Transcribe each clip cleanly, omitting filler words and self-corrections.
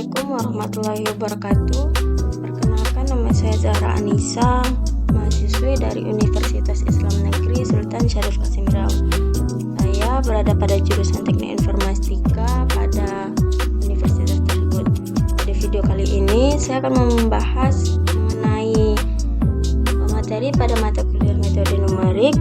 Assalamualaikum warahmatullahi wabarakatuh. Perkenalkan, nama saya Zahra Anissa, mahasiswi dari Universitas Islam Negeri Sultan Syarif Qasim Riau. Saya berada pada jurusan Teknik Informatika pada universitas tersebut. Pada video kali ini saya akan membahas mengenai materi pada mata kuliah metode numerik,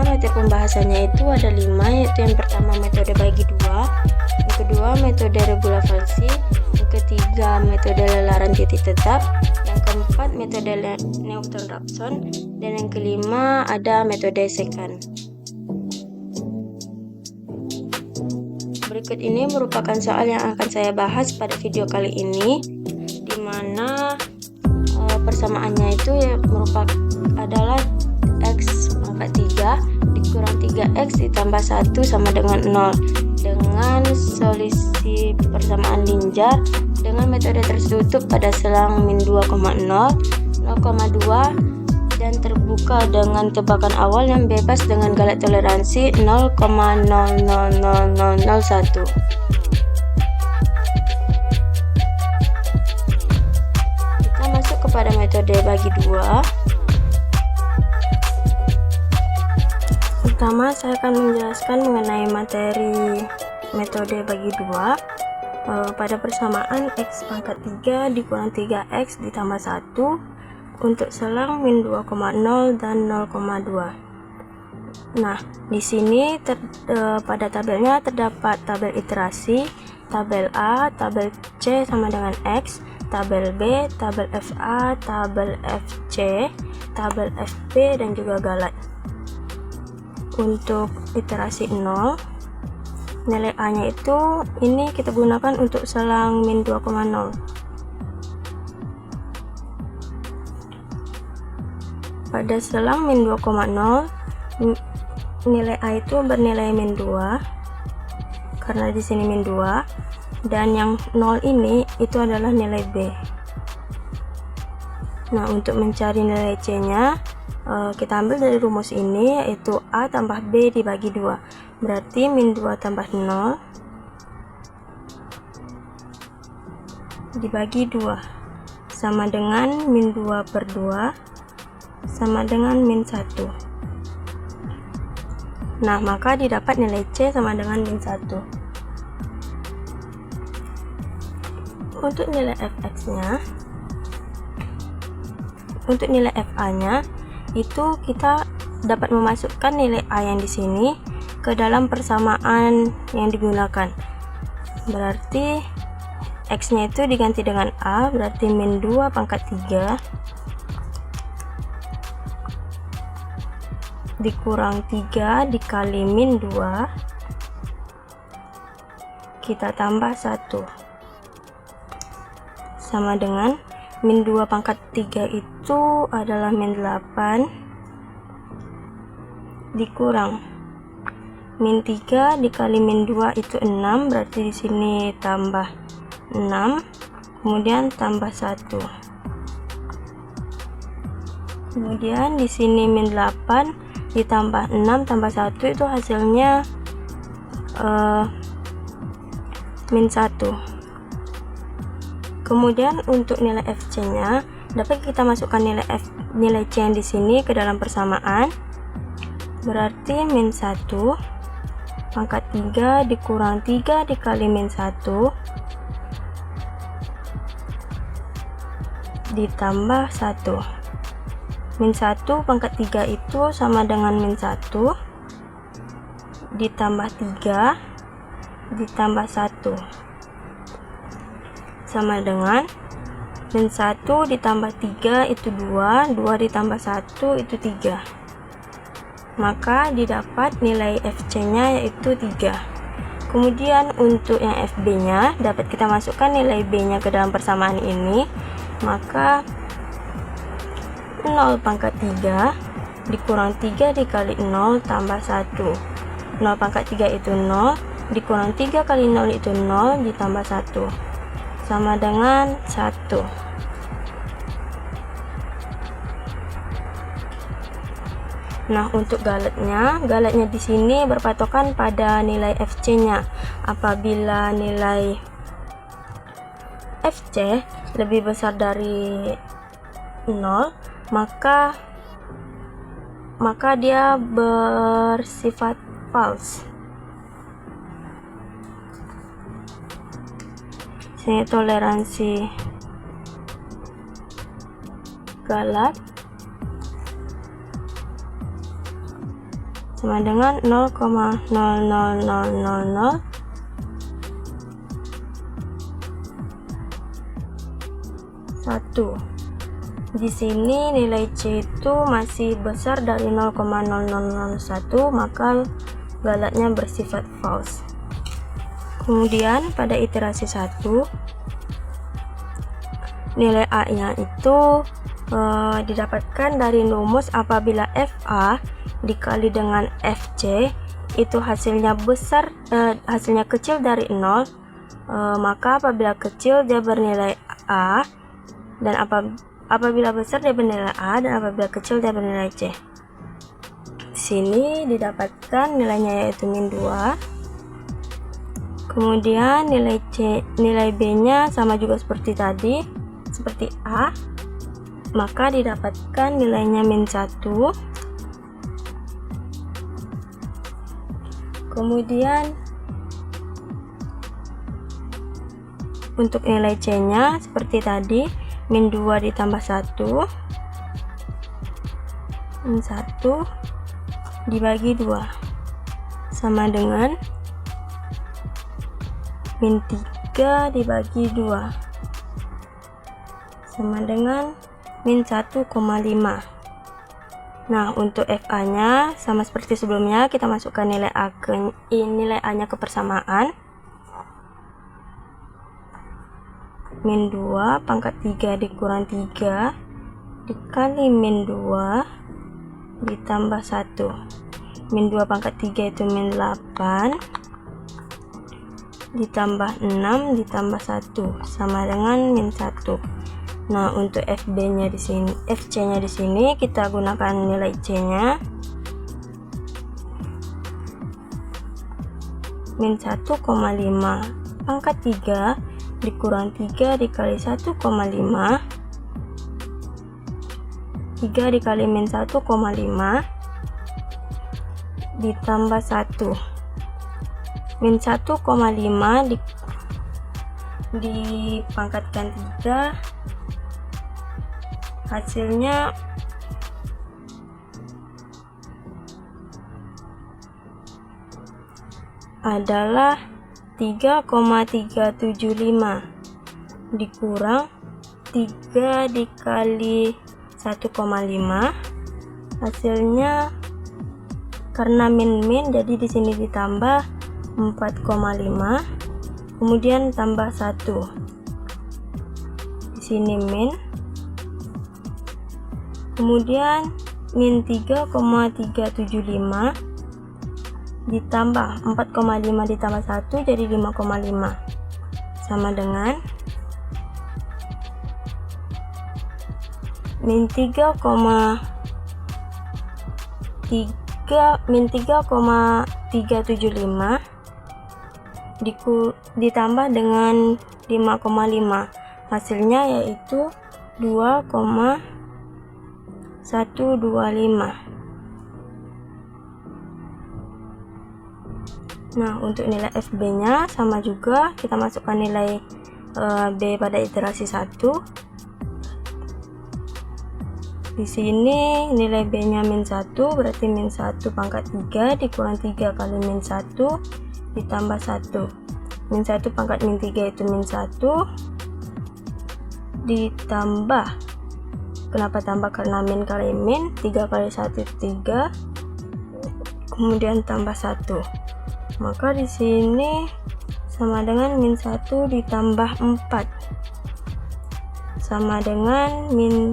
materi pembahasannya itu ada 5, yaitu yang pertama metode bagi dua, yang kedua metode regulasi, yang ketiga metode lelaran titik tetap, yang keempat metode Newton-Raphson, dan yang kelima ada metode secant. Berikut ini merupakan soal yang akan saya bahas pada video kali ini, di mana persamaannya itu adalah x pangkat 3 dikurang 3x ditambah 1 sama dengan 0 dengan solusi persamaan linear dengan metode tertutup pada selang min 2,0, 0,2 dan terbuka dengan tebakan awal yang bebas dengan galat toleransi 0,000001. Kita masuk kepada metode bagi dua. Pertama, saya akan menjelaskan mengenai materi metode bagi dua pada persamaan x pangkat 3 dikurang 3x ditambah 1 untuk selang min 2,0 dan 0,2. Nah, di sini pada tabelnya terdapat tabel iterasi, tabel A, tabel C sama dengan x, tabel B, tabel FA, tabel FC, tabel FB, dan juga galat. Untuk iterasi 0, nilai A nya itu ini kita gunakan untuk selang min 2,0. Pada selang min 2,0 nilai A itu bernilai min 2 karena di sini min 2, dan yang 0 ini itu adalah nilai B. Nah, untuk mencari nilai C nya kita ambil dari rumus ini, yaitu A tambah B dibagi 2, berarti min 2 tambah 0 dibagi 2 sama dengan min 2 per 2 sama dengan min 1. Nah, maka didapat nilai C sama dengan min 1. Untuk nilai fx nya, untuk nilai fa nya itu kita dapat memasukkan nilai A yang di sini ke dalam persamaan yang digunakan. Berarti X nya itu diganti dengan A, berarti min 2 pangkat 3 dikurang 3 dikali min 2 kita tambah 1 sama dengan min 2 pangkat 3 itu adalah min 8 dikurang min 3 dikali min 2 itu 6, berarti di sini tambah 6, kemudian tambah 1. Kemudian di sini min 8 ditambah 6 tambah 1 itu hasilnya min 1. Kemudian untuk nilai FC nya dapat kita masukkan nilai C yang di sini ke dalam persamaan, berarti min 1 pangkat 3 dikurang 3 dikali min 1 ditambah 1. Min 1 pangkat 3 itu sama dengan min 1 ditambah 3 ditambah 1 sama dengan min 1 ditambah 3 itu 2, 2 ditambah 1 itu 3. Maka didapat nilai FC nya yaitu 3. Kemudian untuk yang FB nya dapat kita masukkan nilai B nya ke dalam persamaan ini, maka 0 pangkat 3 dikurang 3 dikali 0 tambah 1. 0 pangkat 3 itu 0 dikurang 3 kali 0 itu 0 ditambah 1 sama dengan 1. Nah, untuk galetnya di sini berpatokan pada nilai FC-nya. Apabila nilai FC lebih besar dari 0, maka dia bersifat false. Sini toleransi galat sama dengan 0,00001. Di sini nilai C itu masih besar dari 0,0001, maka galatnya bersifat false. Kemudian pada iterasi 1, nilai A-nya itu didapatkan dari rumus apabila FA dikali dengan FC itu hasilnya kecil dari 0, maka apabila kecil dia bernilai A, dan apabila besar dia bernilai A, dan apabila kecil dia bernilai C. Di sini didapatkan nilainya yaitu min 2. Kemudian nilai B-nya sama juga seperti tadi, seperti A, maka didapatkan nilainya min 1. Kemudian untuk nilai C-nya seperti tadi, min 2 ditambah 1, min 1 dibagi 2 sama dengan min 3 dibagi 2 sama dengan min 1,5. Nah, untuk FA-nya sama seperti sebelumnya, kita masukkan nilai A-nya ke persamaan. Min 2 pangkat 3 dikurang 3 dikali min 2 ditambah 1. Min 2 pangkat 3 itu min 8 ditambah 6 ditambah 1 sama dengan min 1. Nah, untuk FC-nya di sini kita gunakan nilai C-nya min 1,5 pangkat 3 dikurang 3 dikali 1,5, 3 dikali min 1,5 ditambah 1. Min 1,5 dipangkatkan 3, hasilnya adalah 3,375 dikurang 3 dikali 1,5, hasilnya karena min jadi di sini ditambah 4,5, kemudian tambah 1, di sini min, kemudian min 3,375 ditambah 4,5 ditambah 1 jadi 5,5 sama dengan min 3,375 ditambah dengan 5,5, hasilnya yaitu 2,125. Nah, untuk nilai FB-nya sama juga, kita masukkan nilai B pada iterasi 1. Di sini nilai B-nya min 1, berarti min 1 pangkat 3 dikurang 3 kali min 1 ditambah 1. Min 1 pangkat min 3 itu min 1 ditambah, kenapa tambah? Karena min kali min, 3 kali 1 itu 3, kemudian tambah 1. Maka di sini sama dengan min 1 ditambah 4 sama dengan 3.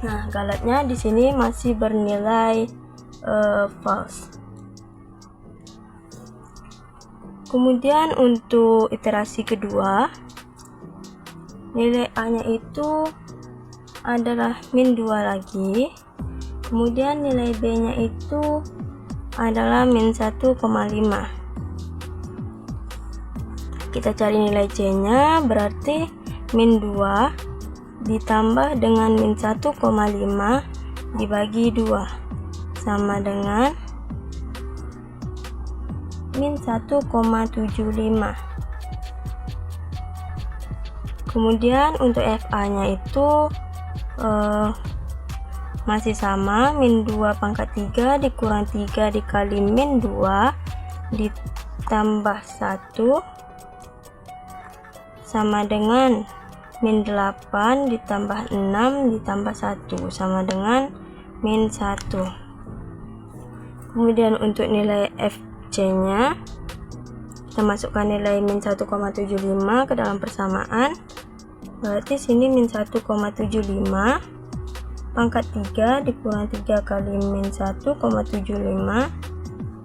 Nah, galatnya di sini masih bernilai false. Kemudian untuk iterasi kedua, nilai A-nya itu adalah min 2 lagi. Kemudian nilai B nya itu adalah min 1,5. Kita cari nilai C nya, berarti min 2 ditambah dengan min 1,5 dibagi 2 sama dengan min 1,75. Kemudian untuk FA nya itu masih sama, min 2 pangkat 3 dikurang 3 dikali min 2 ditambah 1 sama dengan min 8 ditambah 6 ditambah 1 sama dengan min 1. Kemudian untuk nilai FC nya kita masukkan nilai min 1,75 ke dalam persamaan, berarti sini min 1,75 pangkat 3 dikurang 3 kali min 1,75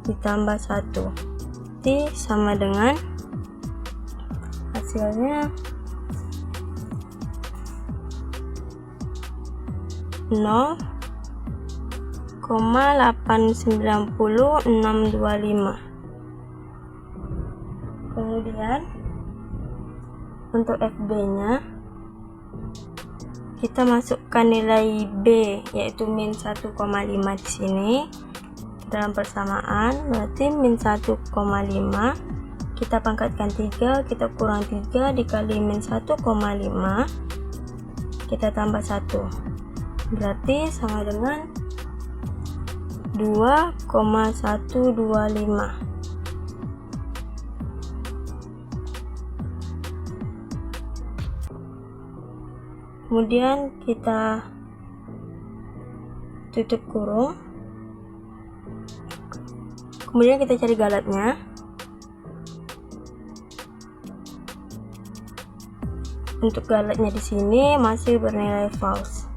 ditambah 1 sama dengan hasilnya 0,890625. Kemudian untuk FB nya kita masukkan nilai B yaitu min 1,5 di sini dalam persamaan, berarti min 1,5 kita pangkatkan 3, kita kurang 3 dikali min 1,5 kita tambah 1, berarti sama dengan 2,125. Kemudian kita tutup kurung, kemudian kita cari galatnya. Untuk galatnya di sini masih bernilai false.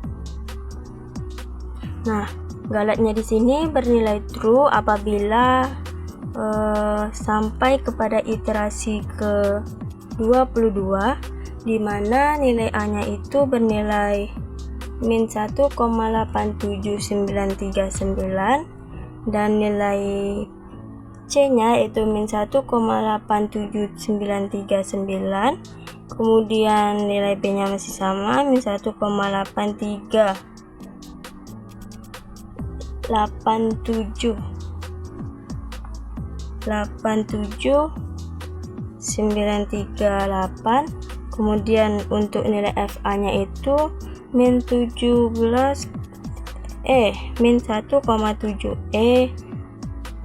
Nah, galatnya di sini bernilai true apabila sampai kepada iterasi ke 22, di mana nilai A nya itu bernilai min 1,87939 dan nilai C nya yaitu min 1,87939. Kemudian nilai B nya masih sama, min 1,8387938. Kemudian untuk nilai FA nya itu min 1,7 E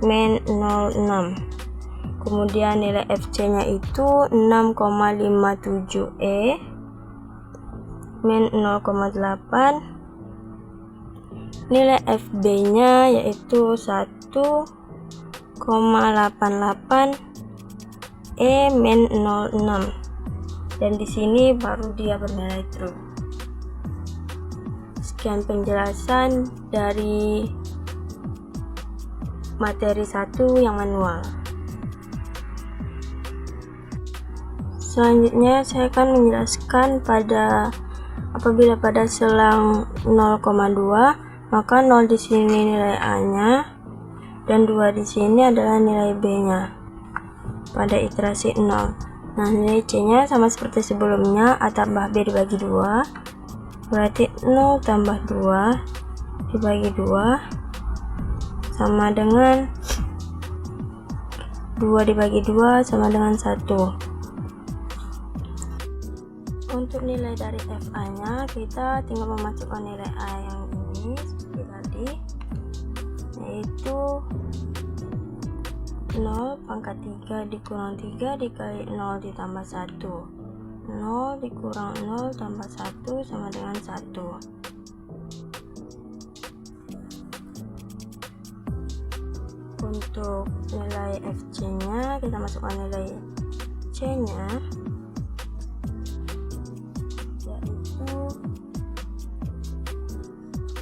min 06. Kemudian nilai FC nya itu 6,57 E min 0,8. Nilai FB nya yaitu 1,88 E min 06, dan di sini baru dia bernilai true. Sekian penjelasan dari materi 1 yang manual. Selanjutnya saya akan menjelaskan apabila pada selang 0,2, maka 0 di sini nilai A nya dan 2 di sini adalah nilai B nya pada iterasi 0. Nah, nilai C nya sama seperti sebelumnya, A tambah B dibagi 2, berarti 0 tambah 2 dibagi 2 sama dengan 2 dibagi 2 sama dengan 1. Untuk nilai dari FA nya kita tinggal memasukkan nilai A yang ini seperti tadi, yaitu 0 pangkat 3 dikurang 3 dikali 0 ditambah 1. 0 dikurang 0 tambah 1 sama dengan 1. Untuk nilai FC nya kita masukkan nilai C nya, yaitu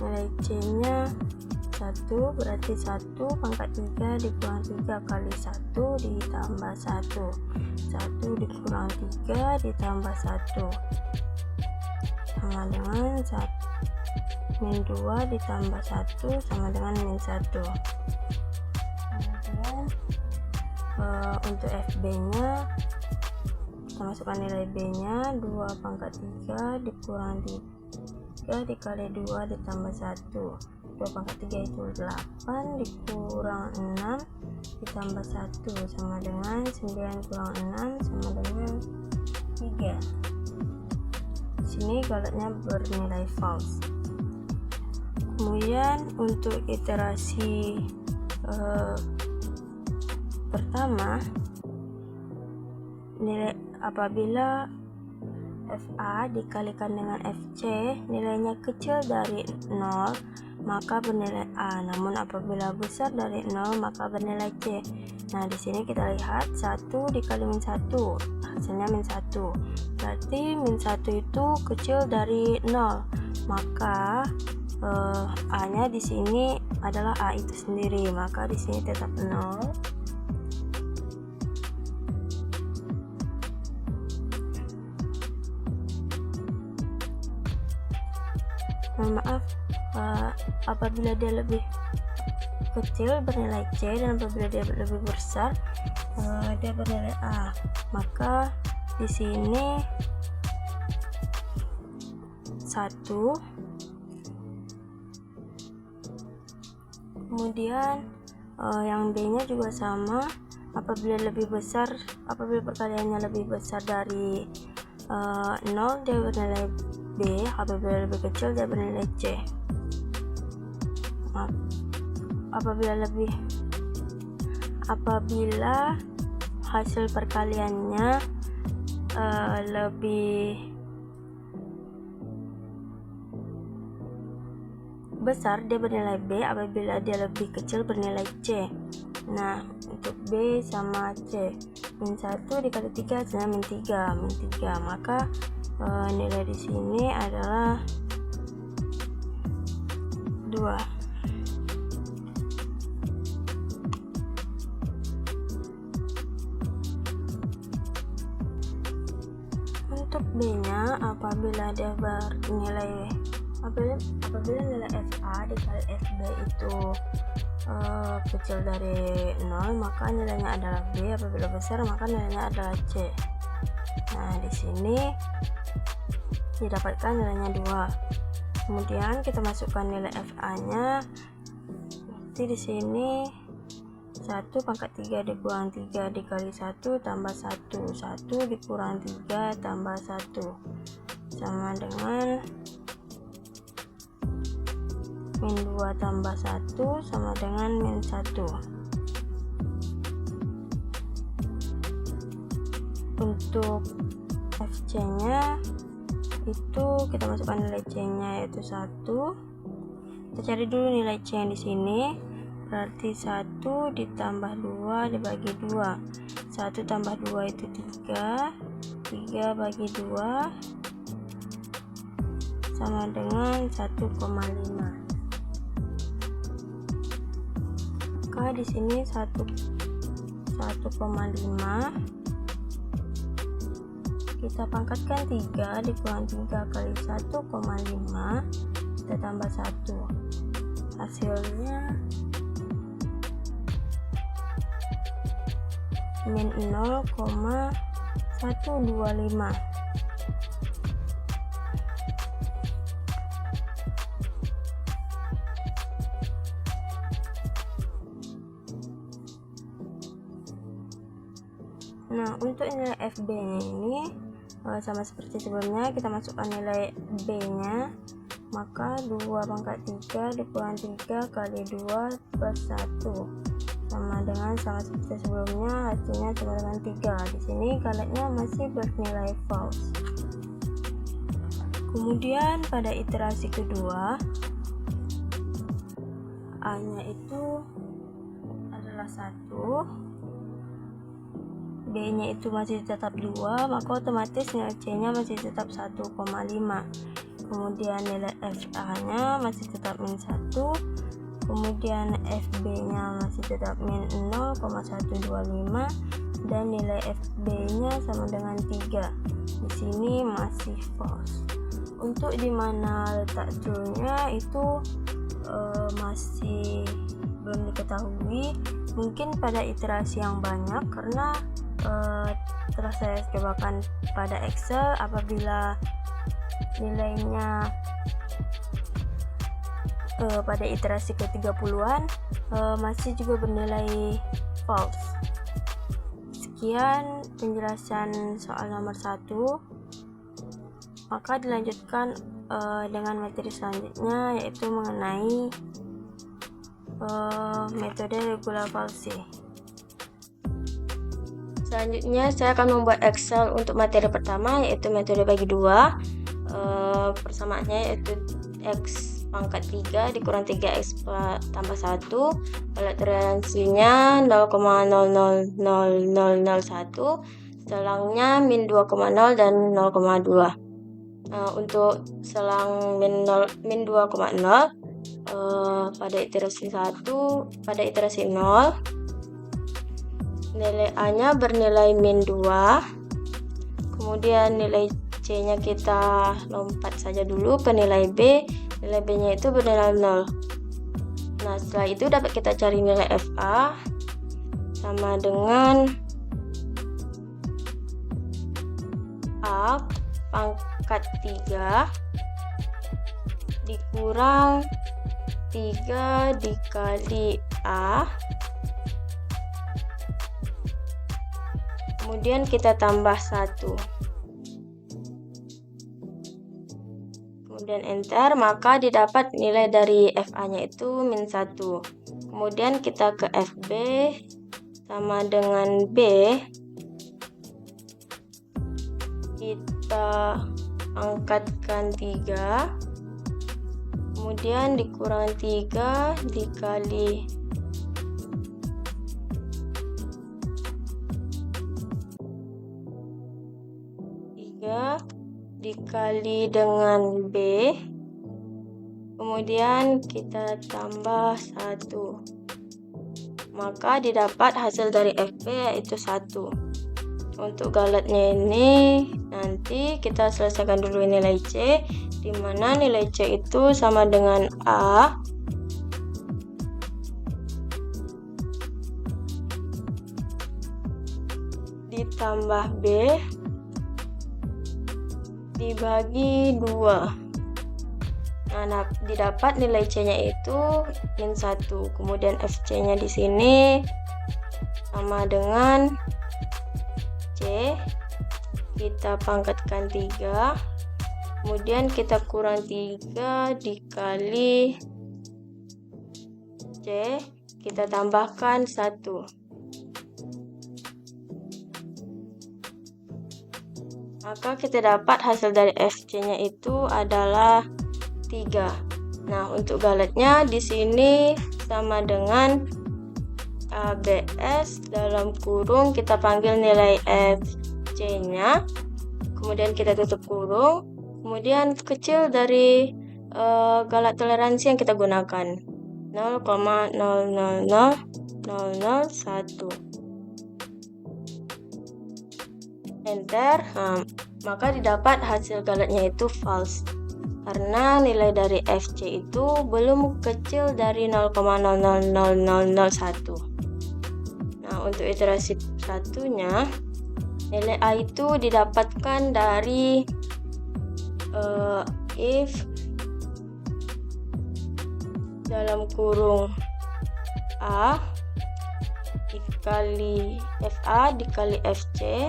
nilai C nya 1, berarti 1 pangkat 3 dikurang 3 kali 1 ditambah 1. 1 dikurang 3 ditambah 1 sama dengan 1. min 2 ditambah 1 sama dengan min 1. Kemudian untuk FB nya kita masukkan nilai B nya 2 pangkat 3 dikurang 3 dikali 2 ditambah 1. 2 pangkat 3 itu 8 dikurang 6 ditambah 1 sama dengan 9 kurang 6 sama dengan 3. Di sini galetnya bernilai false. Kemudian untuk iterasi pertama, nilai apabila FA dikalikan dengan FC nilainya kecil dari 0 maka bernilai A, namun apabila besar dari 0 maka bernilai C. Nah, di sini kita lihat 1 dikali min 1 hasilnya min 1, berarti min 1 itu kecil dari 0, maka A nya di sini adalah A itu sendiri, maka di sini tetap 0. Maaf, apabila dia lebih kecil bernilai C dan apabila dia lebih besar dia bernilai A, maka di sini 1. Kemudian yang B nya juga sama, apabila perkaliannya lebih besar dari 0 dia bernilai B, apabila lebih kecil dia bernilai C. Apabila hasil perkaliannya lebih besar dia bernilai B, apabila dia lebih kecil bernilai C. Nah, untuk B sama C, min 1 dikali 3 hasilnya min 3, maka nilai di sini adalah 2. Untuk B nya apabila dia bernilai apabila nilai FA dikali FB itu kecil dari 0 maka nilainya adalah B, apabila besar maka nilainya adalah C. Nah, di sini didapatkan nilainya 2. Kemudian kita masukkan nilai FA nya. Jadi di sini 1 pangkat 3 dikurang 3 dikali 1 tambah 1 dikurang 3 tambah 1 sama dengan min 2 tambah 1 sama dengan min 1. Untuk FC nya itu kita masukkan nilai C nya yaitu 1. Kita cari dulu nilai C yang di sini, berarti 1 ditambah 2 dibagi 2. 1 tambah 2 itu 3 bagi 2 sama dengan 1,5. Maka di sini 1,5 kita pangkatkan 3 dikurang 3 kali 1,5 kita tambah 1, hasilnya min 0,125. Nah, untuk nilai FB nya ini sama seperti sebelumnya, kita masukkan nilai B nya, maka 2 pangkat 3 dikurang 3 kali 2 plus 1 sama dengan sama seperti sebelumnya, hasilnya sama dengan 3. Di sini galetnya masih bernilai false. Kemudian pada iterasi kedua, A nya itu adalah 1, B nya itu masih tetap 2, maka otomatis nilai C nya masih tetap 1,5. Kemudian nilai FA nya masih tetap min 1, kemudian FB nya masih tetap min 0,125 dan nilai FB nya sama dengan 3. Di sini masih false. Untuk di mana letak toolnya itu masih belum diketahui, mungkin pada iterasi yang banyak, karena telah saya cobakan pada Excel. Apabila nilainya pada iterasi ke-30-an masih juga bernilai false. Sekian penjelasan soal nomor 1. Maka dilanjutkan dengan materi selanjutnya, yaitu mengenai metode regula falsi. Selanjutnya saya akan membuat Excel untuk materi pertama, yaitu metode bagi 2. Persamaannya yaitu X pangkat 3 dikurang 3X tambah 1. Kalau toleransinya 0,00001, selangnya min 2,0 dan 0,2. Untuk selang min 2,0 pada iterasi 1, pada iterasi 0, nilai A nya bernilai min 2. Kemudian nilai C nya kita lompat saja dulu ke nilai B. Nilai B nya itu bernilai 0. Nah, setelah itu dapat kita cari nilai FA sama dengan A pangkat 3 dikurang 3 dikali A, kemudian kita tambah 1, kemudian enter, maka didapat nilai dari FA nya itu min 1. Kemudian kita ke FB sama dengan B, kita angkatkan 3, kemudian dikurang 3 dikali 3 dikali dengan B, kemudian kita tambah 1, maka didapat hasil dari FB yaitu 1. Untuk galetnya ini nanti kita selesaikan dulu nilai C, di mana nilai C itu sama dengan A ditambah B dibagi 2. Nah, didapat nilai C-nya itu min 1. Kemudian FC-nya di sini sama dengan C, kita pangkatkan 3, kemudian kita kurang 3 dikali C, kita tambahkan 1, maka kita dapat hasil dari FC nya itu adalah 3. Nah, untuk galetnya di sini sama dengan ABS dalam kurung, kita panggil nilai FC nya, kemudian kita tutup kurung, kemudian kecil dari galat toleransi yang kita gunakan 0,000001. Enter. Maka didapat hasil galatnya itu false, karena nilai dari FC itu belum kecil dari 0,000001. Nah, untuk iterasi satunya, nilai A itu didapatkan dari if dalam kurung A dikali FA dikali FC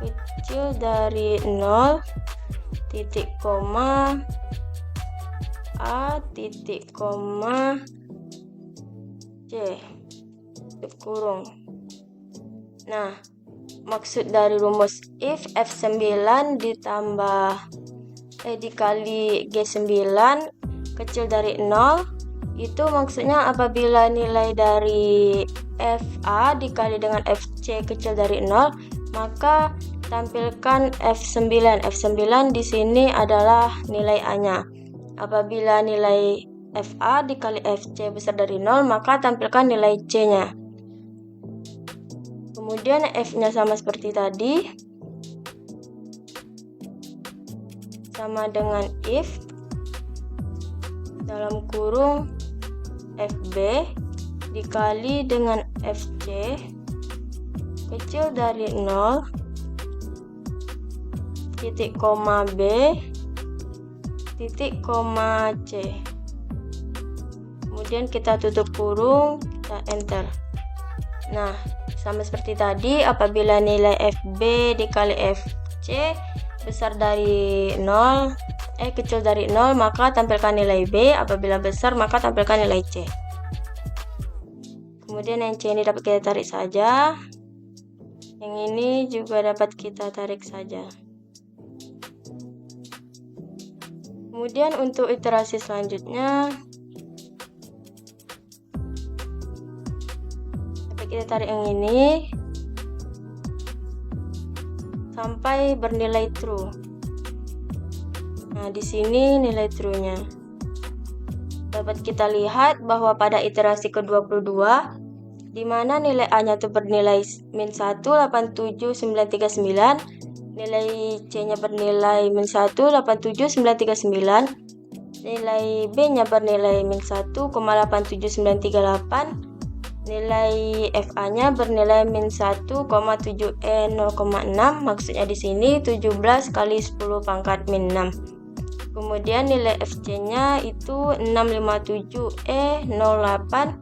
kecil dari 0 titik koma A titik koma C tutup kurung. Nah, maksud dari rumus if F9 dikali G9 kecil dari 0, itu maksudnya apabila nilai dari FA dikali dengan FC kecil dari 0, maka tampilkan F9. F9 di sini adalah nilai A-nya. Apabila nilai FA dikali FC besar dari 0, maka tampilkan nilai C-nya. Kemudian F-nya sama seperti tadi. sama dengan if dalam kurung FB dikali dengan FC kecil dari 0 titik koma B titik koma C. Kemudian kita tutup kurung, kita enter. Nah, sama seperti tadi, apabila nilai FB dikali FC besar dari 0, kecil dari 0, maka tampilkan nilai B. Apabila besar, maka tampilkan nilai C. Kemudian yang C ini dapat kita tarik saja. Yang ini juga dapat kita tarik saja. Kemudian untuk iterasi selanjutnya, kita tarik yang ini sampai bernilai true. Nah, di sini nilai true-nya. Dapat kita lihat bahwa pada iterasi ke-22 di mana nilai A-nya itu bernilai -1 87939, nilai C-nya bernilai -1 87939, nilai B-nya bernilai -1,87938, nilai FA-nya bernilai -1,7E 0,6, maksudnya di sini 17 kali 10 pangkat -6. Kemudian nilai FC-nya itu 657E 08,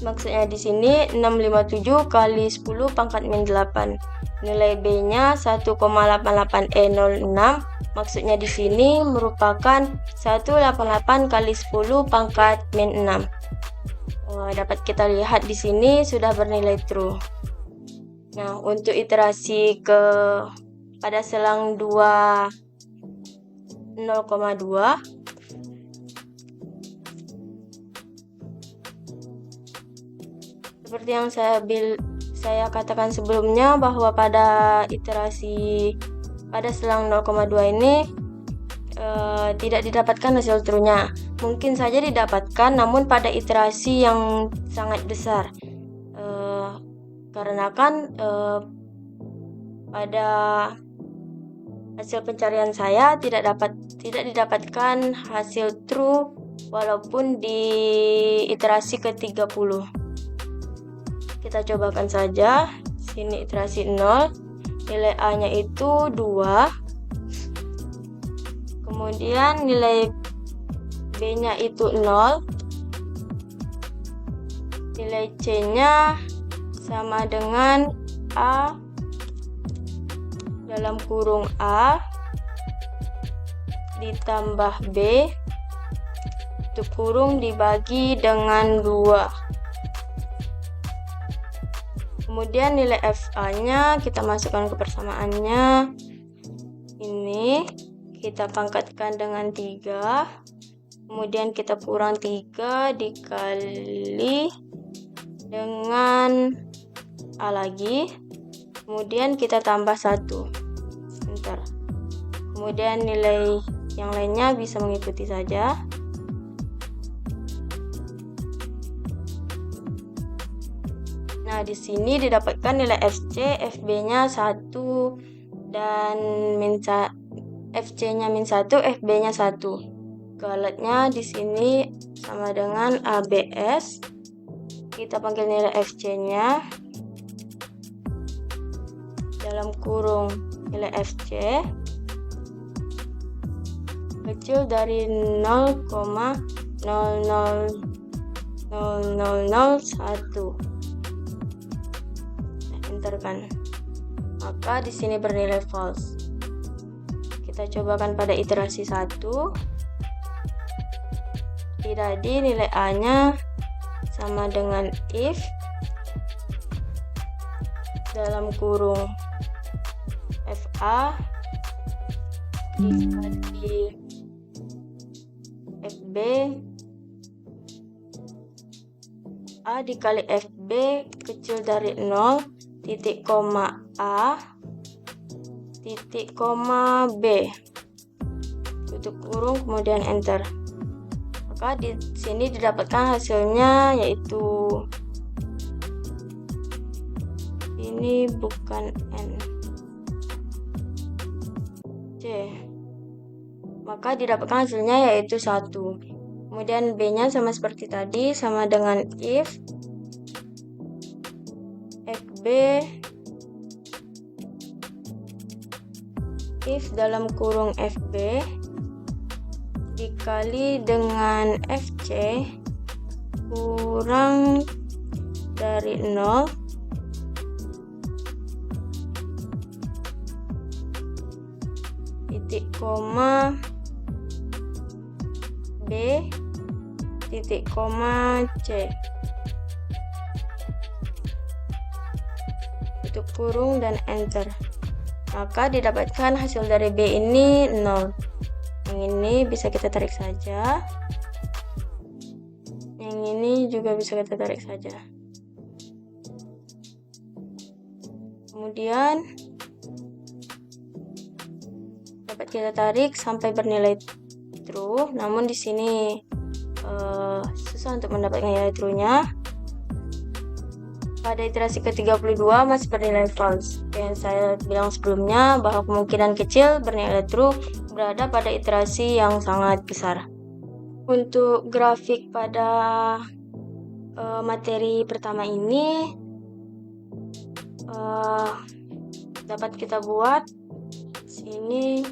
maksudnya di sini 657 kali 10 pangkat -8. Nilai B-nya 1,88E 06, maksudnya di sini merupakan 188 kali 10 pangkat -6. Dapat kita lihat di sini sudah bernilai true. Nah, untuk iterasi pada selang 2 0,2 seperti yang saya katakan sebelumnya, bahwa pada iterasi pada selang 0,2 ini tidak didapatkan hasil true-nya. Mungkin saja didapatkan, namun pada iterasi yang sangat besar, karena kan pada hasil pencarian saya tidak didapatkan hasil true walaupun di iterasi ke-30. Kita cobakan saja. Sini iterasi 0, nilai A-nya itu 2. Kemudian nilai B-nya itu 0. Nilai C-nya sama dengan A dalam kurung A ditambah B tutup kurung dibagi dengan 2. Kemudian nilai FA-nya kita masukkan ke persamaannya. Ini kita pangkatkan dengan 3. Kemudian kita kurang 3 dikali dengan A lagi. Kemudian kita tambah 1. Bentar. Kemudian nilai yang lainnya bisa mengikuti saja. Nah, di sini didapatkan nilai FC, FB-nya 1 dan FC-nya -1, FB-nya 1. Galetnya di sini sama dengan ABS. Kita panggil nilai FC-nya dalam kurung nilai FC kecil dari 0,000001. Enterkan. Maka di sini bernilai false. Kita cobakan pada iterasi 1. Jadi nilai A-nya sama dengan if dalam kurung FA dikali FB A dikali FB kecil dari 0 titik koma A titik koma B tutup kurung kemudian enter. Maka di sini didapatkan hasilnya yaitu ini bukan N, C. maka didapatkan hasilnya yaitu 1. Kemudian B-nya sama seperti tadi, sama dengan if FB if dalam kurung FB dikali dengan FC kurang dari 0 titik koma B titik koma C, tutup kurung dan enter, maka didapatkan hasil dari B ini 0. Yang ini bisa kita tarik saja, yang ini juga bisa kita tarik saja. Kemudian dapat kita tarik sampai bernilai true, namun di sini susah untuk mendapatkan nilai true-nya. Pada iterasi ke-32 masih bernilai false. Yang saya bilang sebelumnya bahwa kemungkinan kecil bernilai true berada pada iterasi yang sangat besar. Untuk grafik pada materi pertama ini dapat kita buat. Sini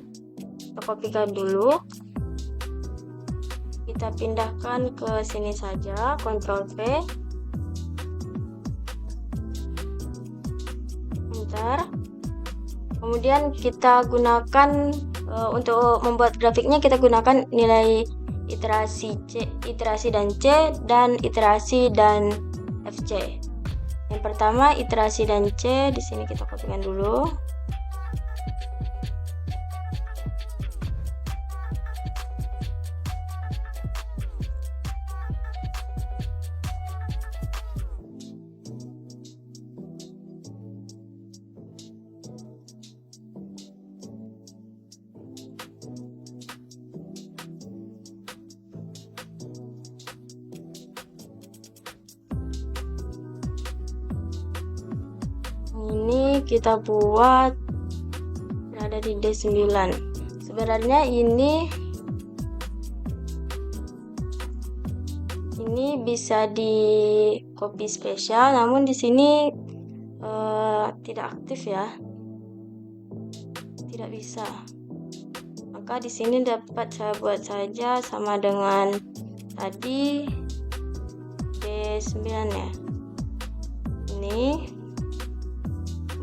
kita kopikan dulu. Kita pindahkan ke sini saja, Ctrl V. Enter. Kemudian kita gunakan untuk membuat grafiknya, kita gunakan nilai iterasi C, iterasi dan C, dan iterasi dan FC. Yang pertama iterasi dan C, di sini kita kopikan dulu. Ini kita buat berada di D9. Sebenarnya ini bisa di copy spesial, namun di sini tidak aktif ya, tidak bisa. Maka di sini dapat saya buat saja sama dengan tadi D9 ya. Ini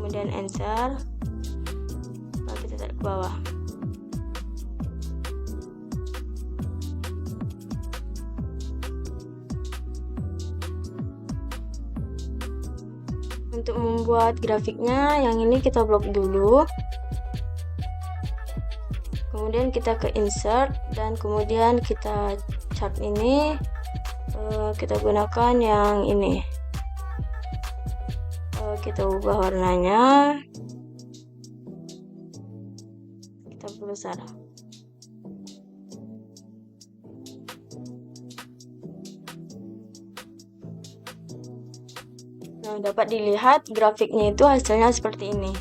kemudian enter, lalu kita tarik ke bawah. Untuk membuat grafiknya, yang ini kita blok dulu, kemudian kita ke insert, dan kemudian kita chart ini kita gunakan yang ini. Kita ubah warnanya, kita besar. Nah, dapat dilihat grafiknya itu hasilnya seperti ini,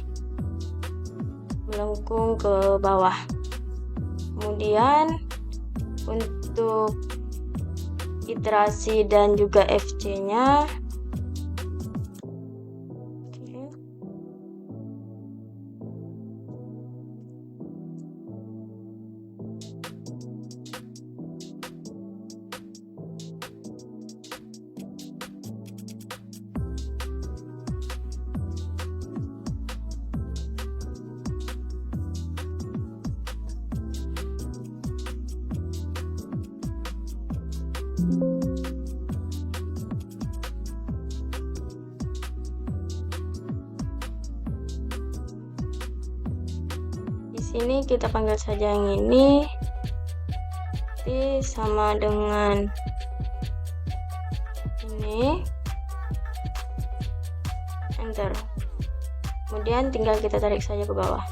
melengkung ke bawah. Kemudian untuk iterasi dan juga FC-nya, di sini kita panggil saja yang ini T sama dengan ini, enter. Kemudian tinggal kita tarik saja ke bawah.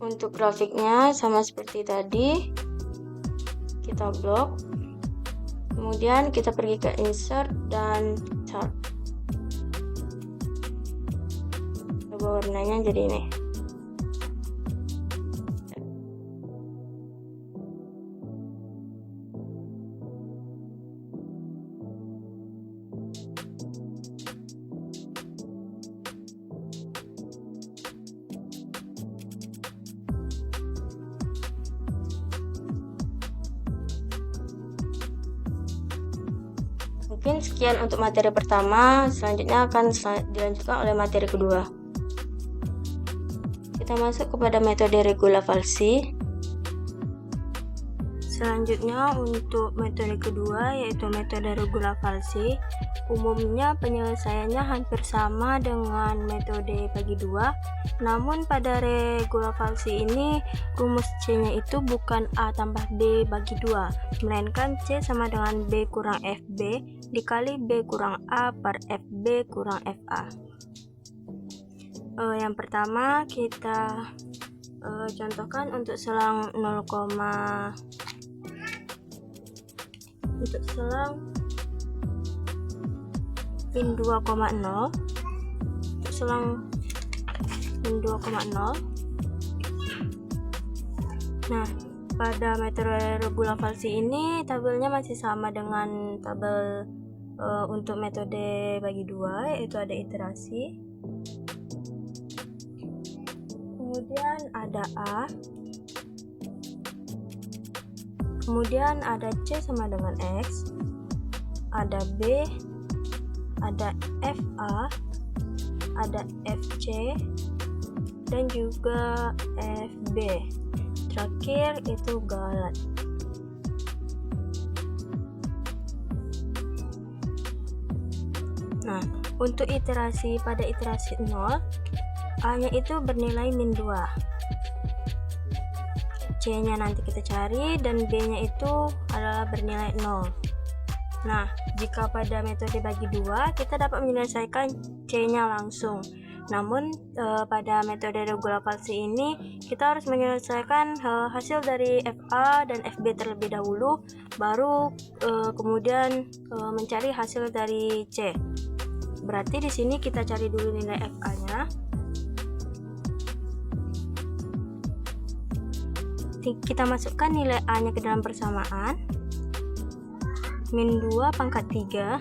Untuk grafiknya sama seperti tadi, kita blok, Kemudian kita pergi ke insert dan chart. Coba warnanya jadi ini. Mungkin sekian untuk materi pertama, selanjutnya akan dilanjutkan oleh materi kedua. Kita masuk kepada metode regula falsi. Selanjutnya untuk metode kedua yaitu metode regula falsi. Umumnya penyelesaiannya hampir sama dengan metode bagi dua, namun pada regula falsi ini rumus C-nya itu bukan A tambah B bagi 2, melainkan C sama dengan B kurang FB dikali B kurang A per FB kurang FA. Yang pertama kita contohkan untuk selang untuk selang min 2,0, untuk selang min 2,0. Nah, pada metode regula falsi ini tabelnya masih sama dengan tabel untuk metode bagi dua, yaitu ada iterasi, kemudian ada A, kemudian ada C sama dengan X, ada B, ada FA, ada FC, dan juga FB. Terakhir itu galat. Nah, untuk iterasi pada iterasi 0, A-nya itu bernilai min 2. C-nya nanti kita cari dan B-nya itu adalah bernilai 0. Nah, jika pada metode bagi 2 kita dapat menyelesaikan C-nya langsung. Namun pada metode regula falsi ini kita harus menyelesaikan hasil dari FA dan FB terlebih dahulu, baru kemudian mencari hasil dari C. Berarti di sini kita cari dulu nilai FA-nya. Kita masukkan nilai A-nya ke dalam persamaan. Min 2 pangkat 3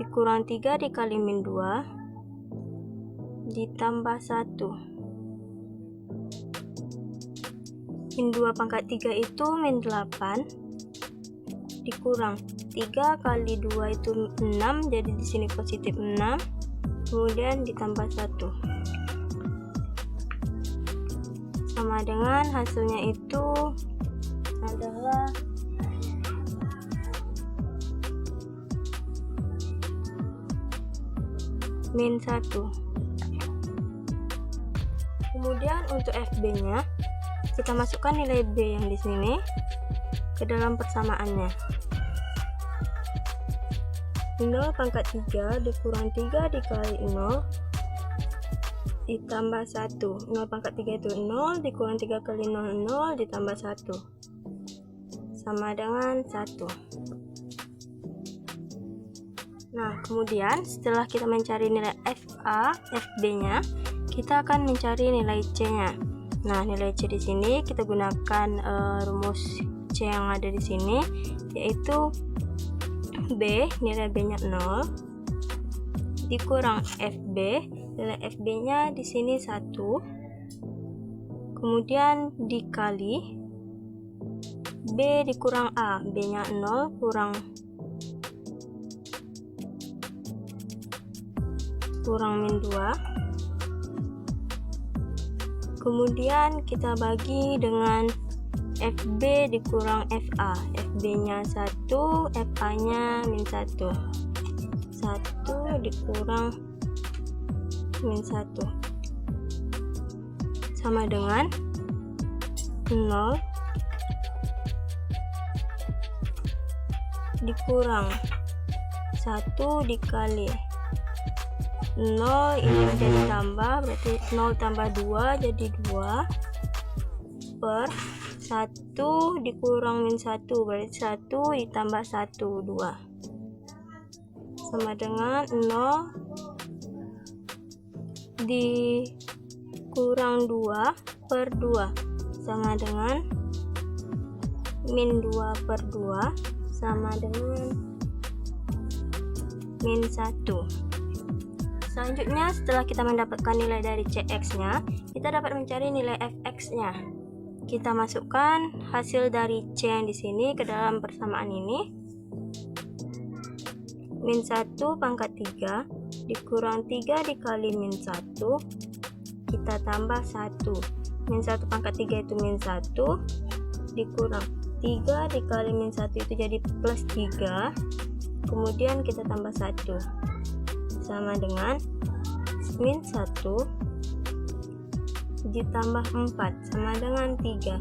dikurang 3 dikali min 2 ditambah 1. Min 2 pangkat 3 itu min 8 dikurang 3 kali 2 itu 6, jadi di sini positif 6, kemudian ditambah 1 sama dengan hasilnya itu adalah min 1. Kemudian untuk FB-nya kita masukkan nilai B yang di sini ke dalam persamaannya. 0 pangkat 3 dikurang 3 dikali 0 ditambah 1. 0 pangkat 3 itu 0 dikurang 3 kali 0, 0 ditambah 1 sama dengan 1. Nah, kemudian setelah kita mencari nilai FA, FB-nya, kita akan mencari nilai C-nya. Nah, nilai C di sini kita gunakan rumus C yang ada di sini, yaitu B, nilai B-nya 0, dikurang FB, nilai FB-nya di sini 1, kemudian dikali B dikurang A, B-nya 0 kurang min 2, kemudian kita bagi dengan FB dikurang FA, FB-nya 1, FA-nya min 1, 1 dikurang min 1 sama dengan 0 dikurang 1 dikali 0, ini menjadi tambah, berarti 0 tambah 2 jadi 2 per 1 dikurang min 1 berarti 1 ditambah 1 2 sama dengan 0 dikurang 2 per 2 sama dengan min 2 per 2 sama dengan min 1. Selanjutnya, setelah kita mendapatkan nilai dari Cx nya, kita dapat mencari nilai Fx nya. Kita masukkan hasil dari C yang di sini ke dalam persamaan ini. Min 1 pangkat 3 dikurang 3 dikali min 1, kita tambah 1. Min 1 pangkat 3 itu min 1 dikurang 3 dikali min 1 itu jadi plus 3, kemudian kita tambah 1 sama dengan min 1 ditambah 4 sama dengan 3.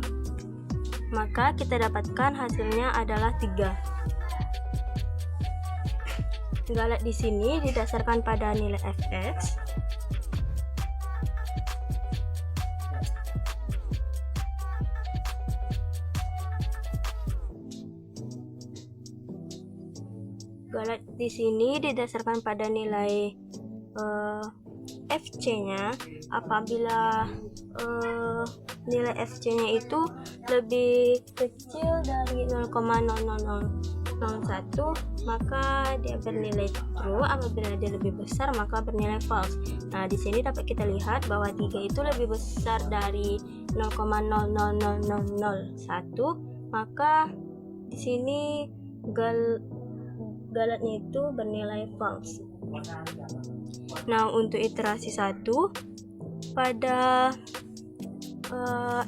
Maka kita dapatkan hasilnya adalah 3. Galat di sini didasarkan pada nilai Fx. Galat di sini didasarkan pada nilai Fc-nya. Apabila nilai Fc-nya itu lebih kecil dari 0,0001, maka dia bernilai true. Apabila dia lebih besar, maka bernilai false. Nah, di sini dapat kita lihat bahwa 3 itu lebih besar dari 0,0001, maka di sini galatnya itu bernilai false. Nah, untuk iterasi 1, pada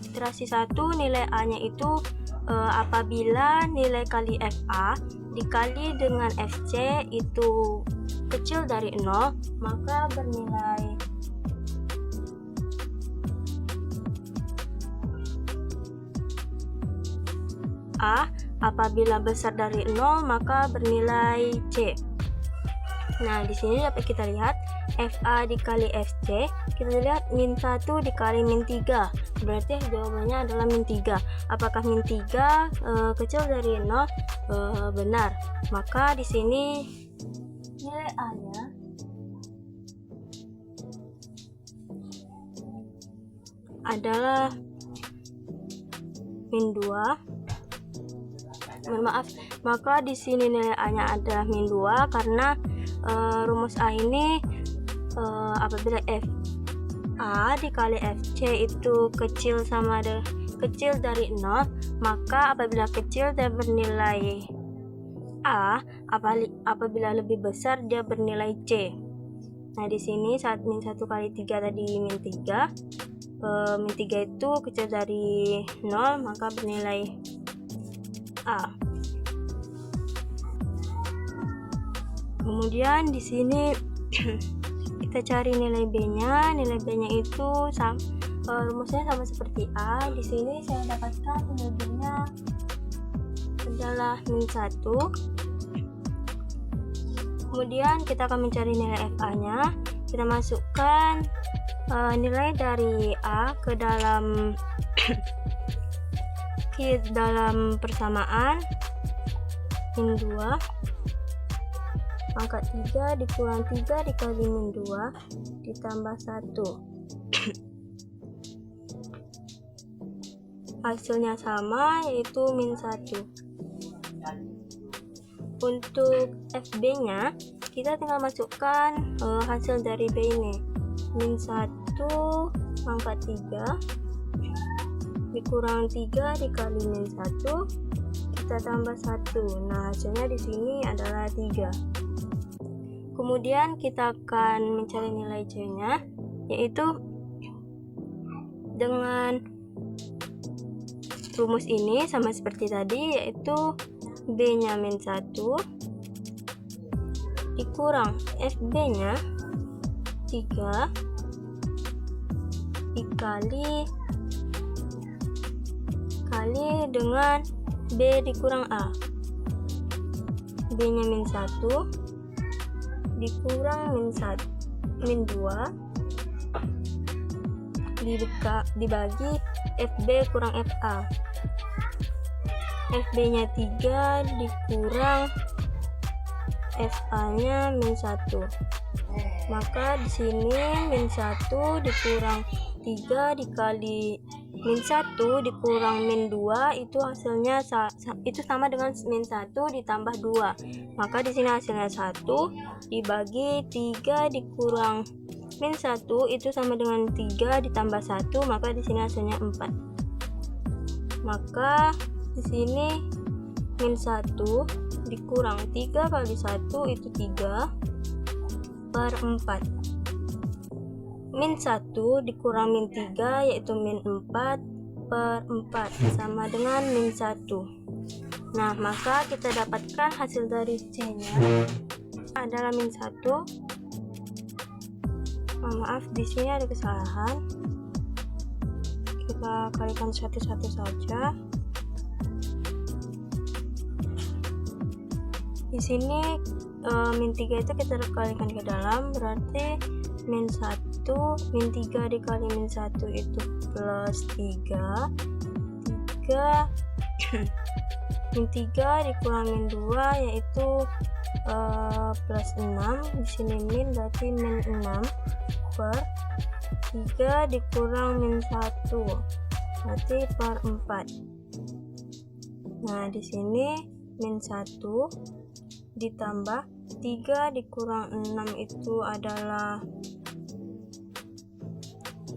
iterasi 1 nilai A nya itu apabila nilai kali FA dikali dengan FC itu kecil dari 0, maka bernilai A. Apabila besar dari 0, maka bernilai C. Nah, di sini dapat kita lihat FA dikali FC, kita lihat min 1 dikali min 3, berarti jawabannya adalah min 3. Apakah min 3 kecil dari 0? Benar. Maka di sini nilai A-nya adalah min 2. Maaf, maka di sini nilai A-nya adalah min 2 karena rumus A ini apabila FA dikali FC itu kecil dari 0, maka apabila kecil dia bernilai A, apabila lebih besar dia bernilai C. Nah, di sini saat min 1 kali 3 tadi min 3, min 3 itu kecil dari 0, maka bernilai A. Kemudian di sini kita cari nilai B-nya. Nilai B-nya itu rumusnya sama seperti A. Di sini saya dapatkan nilai B-nya adalah min 1. Kemudian kita akan mencari nilai FA-nya. Kita masukkan nilai dari A ke dalam persamaan min 2 pangkat 3 dikurang 3 dikali min 2 ditambah 1. Hasilnya sama, yaitu min 1. Untuk FB nya kita tinggal masukkan hasil dari B ini, min 1 pangkat 3 dikurang 3 dikali min 1 kita tambah 1. Nah, hasilnya di sini adalah 3. Kemudian kita akan mencari nilai C-nya, yaitu dengan rumus ini sama seperti tadi, yaitu B-nya min 1 dikurang FB-nya 3 dikali dengan B dikurang A. B-nya min 1 dikurang min 2 dibagi FB kurang FA. FB nya 3 dikurang FA nya -1. Maka di sini -1 dikurang 3 dikali -1 dikurang -2 itu hasilnya itu sama dengan -1 ditambah 2. Maka di sini hasilnya 1 dibagi 3 dikurang -1 itu sama dengan 3 ditambah 1, maka di sini hasilnya 4. Maka di sini -1 dikurang 3 kali 1 itu 3 per 4. -1 dikurang -3 yaitu -4 per 4 sama dengan -1. Nah, maka kita dapatkan hasil dari C nya adalah -1. Maaf, di sini ada kesalahan, kita kalikan satu-satu saja. Di sini -3 itu kita kalikan ke dalam, berarti -3 dikali -1 itu plus 3 -3 dikurang -2 yaitu plus 6. Di sini min berarti -6 per 3 dikurang -1 berarti per 4. Nah, di sini -1 ditambah 3 dikurang 6 itu adalah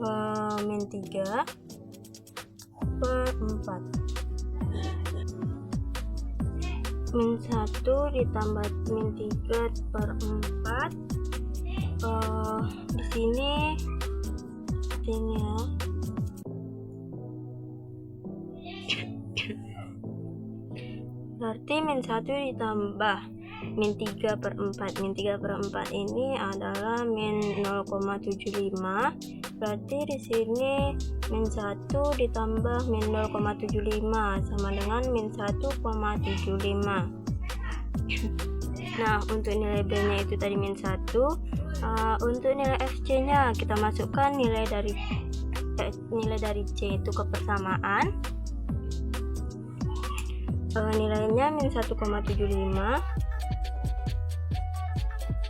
-3 per 4. -1 ditambah -3 per 4. Di sini ya. Berarti -1 ditambah -3 per 4. -3 per 4 ini adalah -0,75. Berarti di sini -1 ditambah -0,75 sama dengan -1,75. Nah, untuk nilai B nya itu tadi -1. Untuk nilai FC nya kita masukkan nilai dari C itu kebersamaan. Nilainya -1,75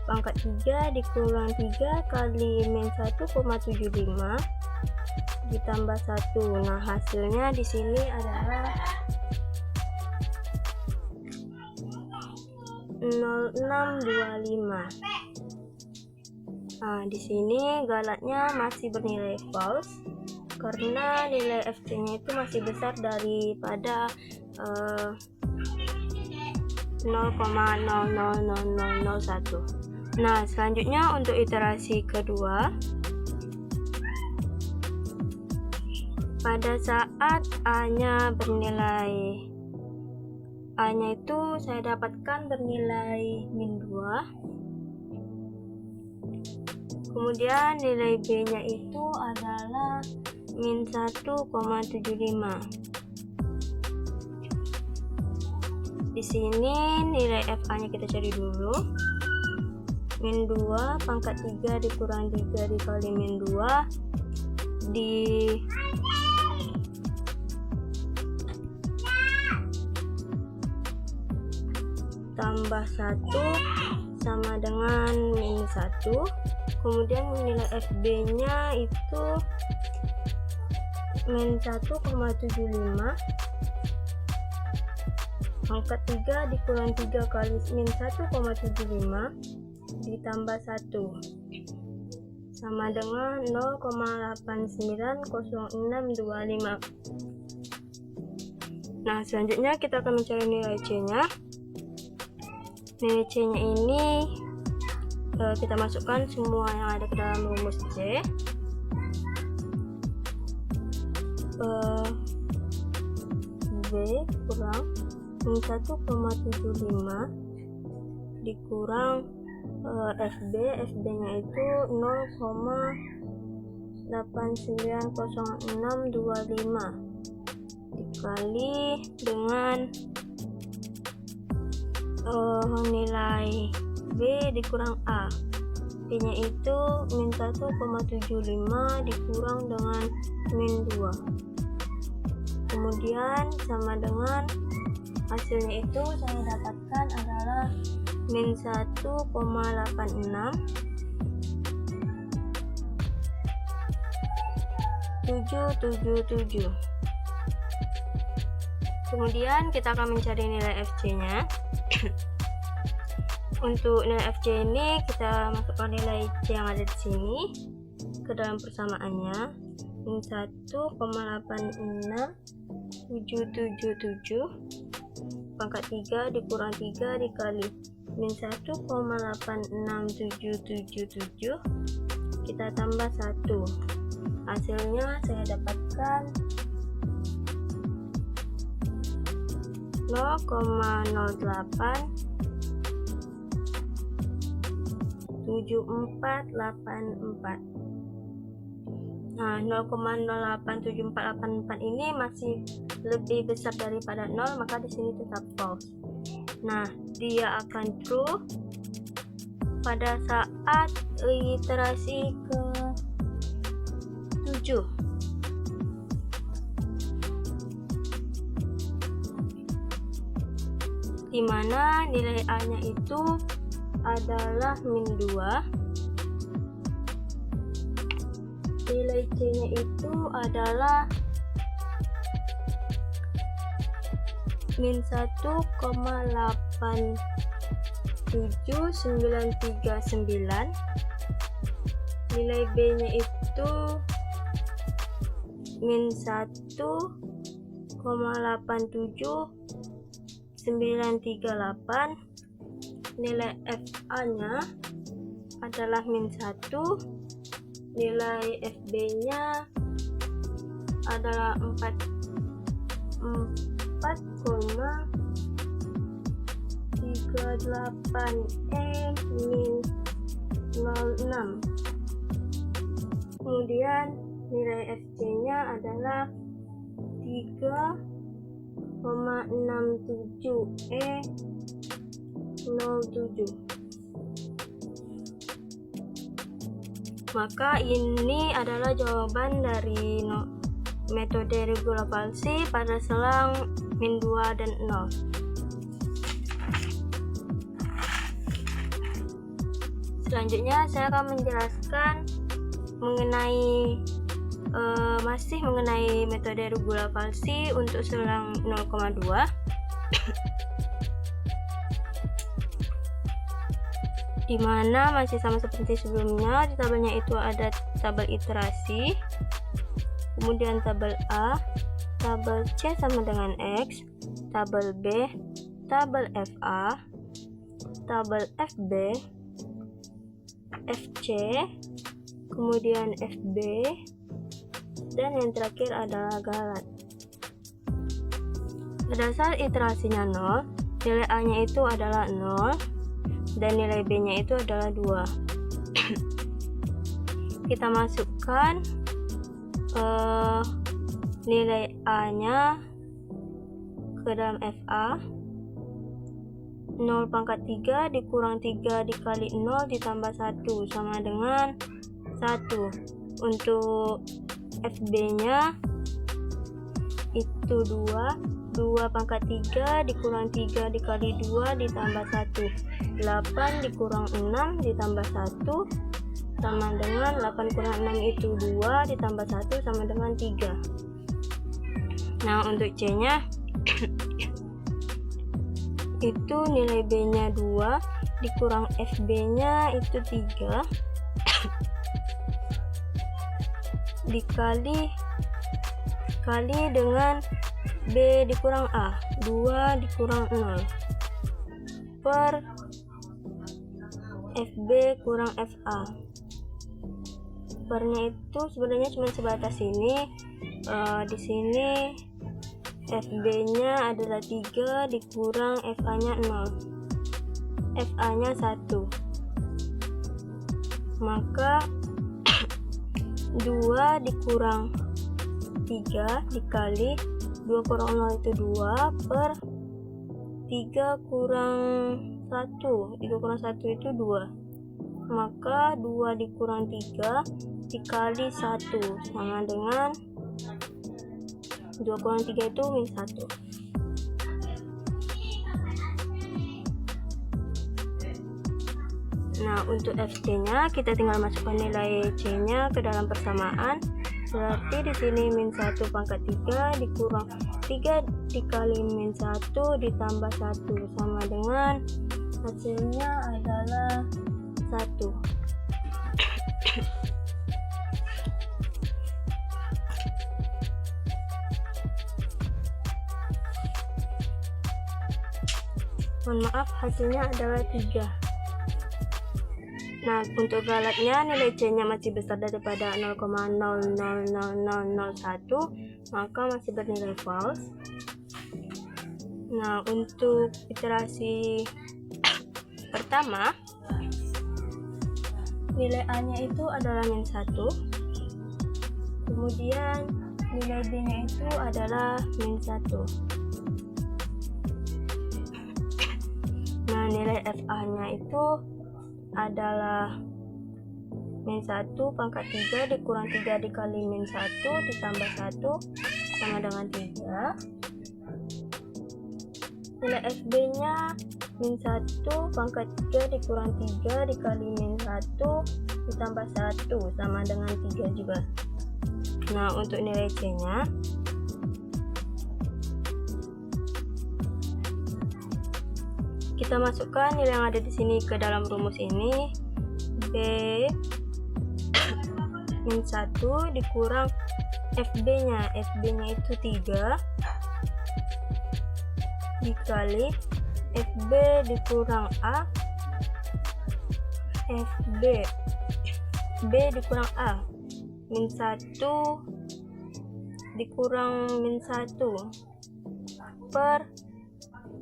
pangkat 3 dikurang 3 kali -1,75 ditambah 1. Nah, hasilnya di sini adalah 0,625. Nah, di sini galatnya masih bernilai false karena nilai FC nya itu masih besar daripada 0,000001. Nah, selanjutnya untuk iterasi kedua, pada saat A nya itu saya dapatkan bernilai -2, kemudian nilai B nya itu adalah -1,75. Di sini nilai FA nya kita cari dulu. -2 pangkat 3 dikurang 3 dikali -2 ditambah 1 sama dengan -1. Kemudian nilai FB nya itu -1,75 pangkat 3 dikurang 3 kali -1,75 ditambah 1 sama dengan 0,890625. Nah, selanjutnya kita akan mencari nilai C nya. Nilai C nya ini kita masukkan semua yang ada ke dalam rumus C. B kurang -1,75 dikurang FB nya itu 0,890625 dikali dengan nilai B dikurang A. B nya itu -1,75 dikurang dengan -2, kemudian sama dengan Hasilnya itu saya dapatkan adalah min 1,86 777. Kemudian kita akan mencari nilai FC nya. Untuk nilai FC ini kita masukkan nilai C yang ada di sini ke dalam persamaannya, min 1,86777 pangkat 3 dikurang 3 dikali min 1,86777, kita tambah 1. Hasilnya saya dapatkan 0,087484. Nah, 0,087484 ini masih lebih besar daripada 0, maka di sini tetap false. Nah, dia akan true pada saat iterasi ke 7. Dimana nilai A nya itu adalah min 2, nilai C nya itu adalah min 1,87939, nilai B nya itu min 1,87938, nilai FA nya adalah min 1, nilai FB nya adalah 4,38 min 06. Kemudian nilai FC nya adalah 3,67 07. Maka ini adalah jawaban dari metode regulasi pada selang min 2 dan 0. Selanjutnya saya akan menjelaskan mengenai masih mengenai metode regulasi untuk selang 0,2. Dimana masih sama seperti sebelumnya, di tabelnya itu ada tabel iterasi, kemudian tabel A, tabel C sama dengan X, tabel B, tabel FA, tabel FB, FC, kemudian FB, dan yang terakhir adalah galat. Pada saat iterasinya 0, nilai A nya itu adalah 0 dan nilai B nya itu adalah 2. Kita masukkan nilai A nya ke dalam FA, 0 pangkat 3 dikurang 3 dikali 0 ditambah 1 sama dengan 1. Untuk FB nya itu 2 pangkat 3 dikurang 3 dikali 2 ditambah 1, 8 dikurang 6 ditambah 1 sama dengan 8 kurang 6 itu 2 ditambah 1 sama dengan 3. Nah, untuk C nya itu nilai B nya 2 dikurang FB nya itu 3 dikali dengan B dikurang A, 2 dikurang 0 per FB kurang FA. Pernya itu sebenarnya cuma sebatas ini. Di sini FB nya adalah 3 dikurang FA nya 0, FA nya 1, maka 2 dikurang 3 dikali 2 kurang 0 itu 2 per 3 kurang 1, 3 kurang 1 itu 2, maka 2 dikurang 3 dikali 1 sama dengan 2 kurang 3 itu min 1. Nah, untuk FC-nya kita tinggal masukkan nilai C-nya ke dalam persamaan. Berarti di sini min 1 pangkat 3 dikurang 3 dikali min 1 ditambah 1 sama dengan hasilnya adalah 1. Mohon maaf, hasilnya adalah 3. Nah, untuk galatnya nilai C-nya masih besar daripada 0,000001, maka masih bernilai false. Nah, untuk iterasi pertama, nilai A-nya itu adalah min 1. Kemudian nilai B-nya itu adalah min 1. Nah, nilai FA-nya itu adalah min 1 pangkat 3 dikurang 3 dikali min 1 ditambah 1 sama dengan 3. Nilai FB nya min 1 pangkat 3 dikurang 3 dikali min 1 ditambah 1 sama dengan 3 juga. Nah, untuk nilai C nya kita masukkan nilai yang ada di sini ke dalam rumus ini. B min 1 dikurang FB-nya. FB-nya itu 3 dikali FB dikurang A. FB B dikurang A. Min 1 dikurang min 1 per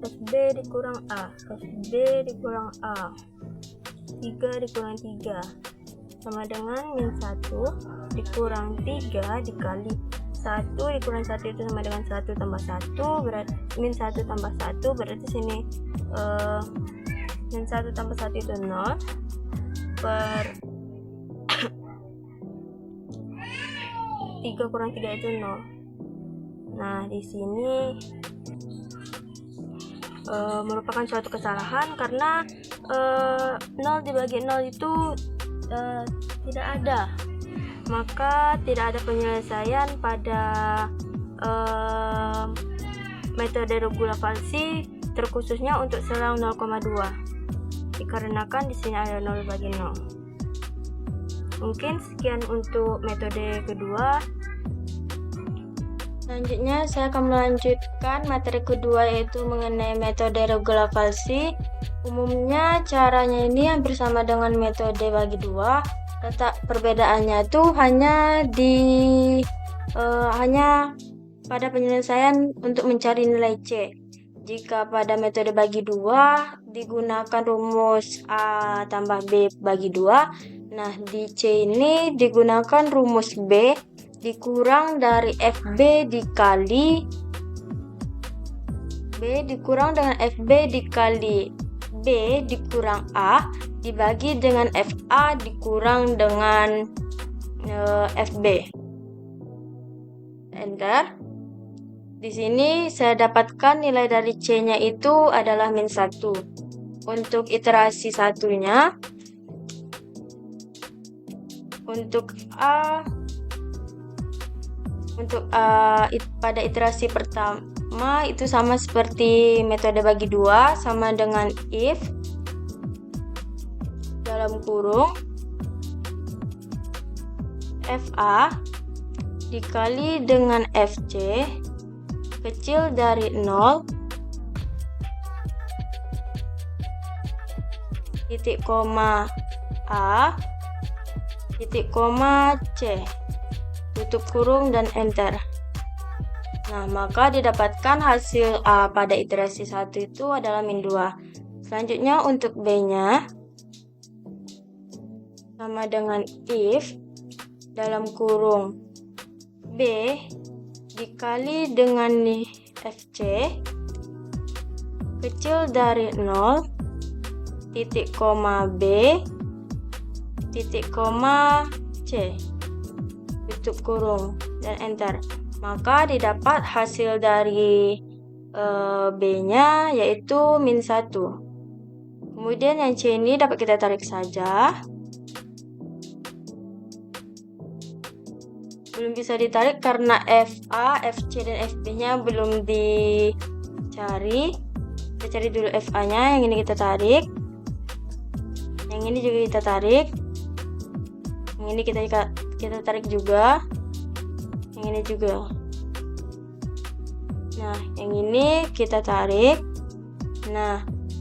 FB dikurang A. FB dikurang A 3 dikurang 3 sama dengan min 1 dikurang 3 dikali 1 dikurang 1 itu sama dengan 1 tambah 1 berarti min 1 tambah 1 berarti sini min 1 tambah 1 itu 0 per 3 kurang 3 itu 0. Nah, di sini merupakan suatu kesalahan karena 0 dibagi 0 itu tidak ada, maka tidak ada penyelesaian pada metode regula falsi terkhususnya untuk selang 0,2 dikarenakan di sini ada 0 bagi 0. Mungkin sekian untuk metode kedua. Selanjutnya saya akan melanjutkan materi kedua, yaitu mengenai metode regula falsi. Umumnya caranya ini hampir sama dengan metode bagi dua. Letak perbedaannya itu hanya pada penyelesaian untuk mencari nilai C. Jika pada metode bagi dua digunakan rumus A tambah B bagi 2, nah di C ini digunakan rumus B dikurang dari FB dikali B dikurang dengan FB dikali B dikurang A dibagi dengan FA dikurang dengan FB. Enter. Di sini saya dapatkan nilai dari C-nya itu adalah min 1. Untuk iterasi satunya, untuk pada iterasi pertama itu sama seperti metode bagi dua, sama dengan if dalam kurung FA dikali dengan FC kecil dari 0 titik koma A titik koma C tutup kurung dan enter. Nah, maka didapatkan hasil A pada iterasi 1 itu adalah min 2. Selanjutnya untuk B-nya sama dengan if dalam kurung B dikali dengan FC kecil dari 0 titik koma B titik koma C tutup kurung dan enter. Maka didapat hasil dari B-nya yaitu min 1. Kemudian yang C ini dapat kita tarik saja. Belum bisa ditarik karena FA, FC, dan FB-nya belum dicari. Kita cari dulu FA-nya, yang ini kita tarik. Yang ini juga kita tarik. Yang ini kita tarik juga. Yang ini juga. Nah, yang ini kita tarik. Nah,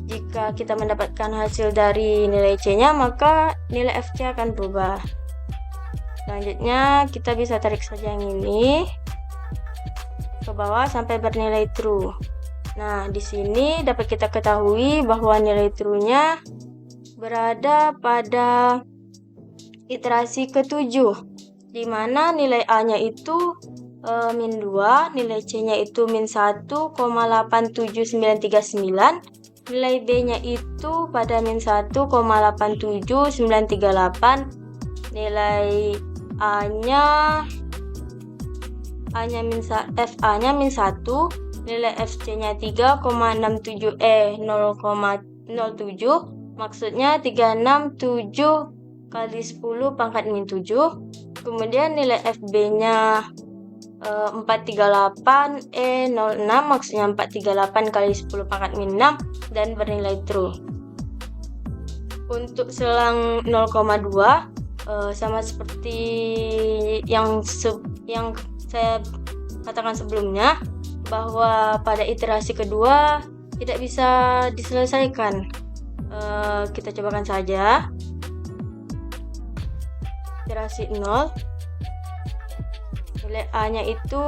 jika kita mendapatkan hasil dari nilai C-nya, maka nilai FC akan berubah. Selanjutnya, kita bisa tarik saja yang ini ke bawah sampai bernilai true. Nah, di sini dapat kita ketahui bahwa nilai true-nya berada pada iterasi ke-7, di mana nilai A-nya itu min 2, nilai C-nya itu min 1,87939, nilai B-nya itu pada min 1,87938, nilai FA-nya min 1, nilai FC-nya 3,67 0,07, maksudnya 367 kali 10 pangkat min 7. Kemudian nilai FB-nya 438 06, maksudnya 438 kali 10 pangkat min 6 dan bernilai true. Untuk selang 0,2 sama seperti yang saya katakan sebelumnya, bahwa pada iterasi kedua tidak bisa diselesaikan. Kita cobakan saja. Iterasi 0, nilai A-nya itu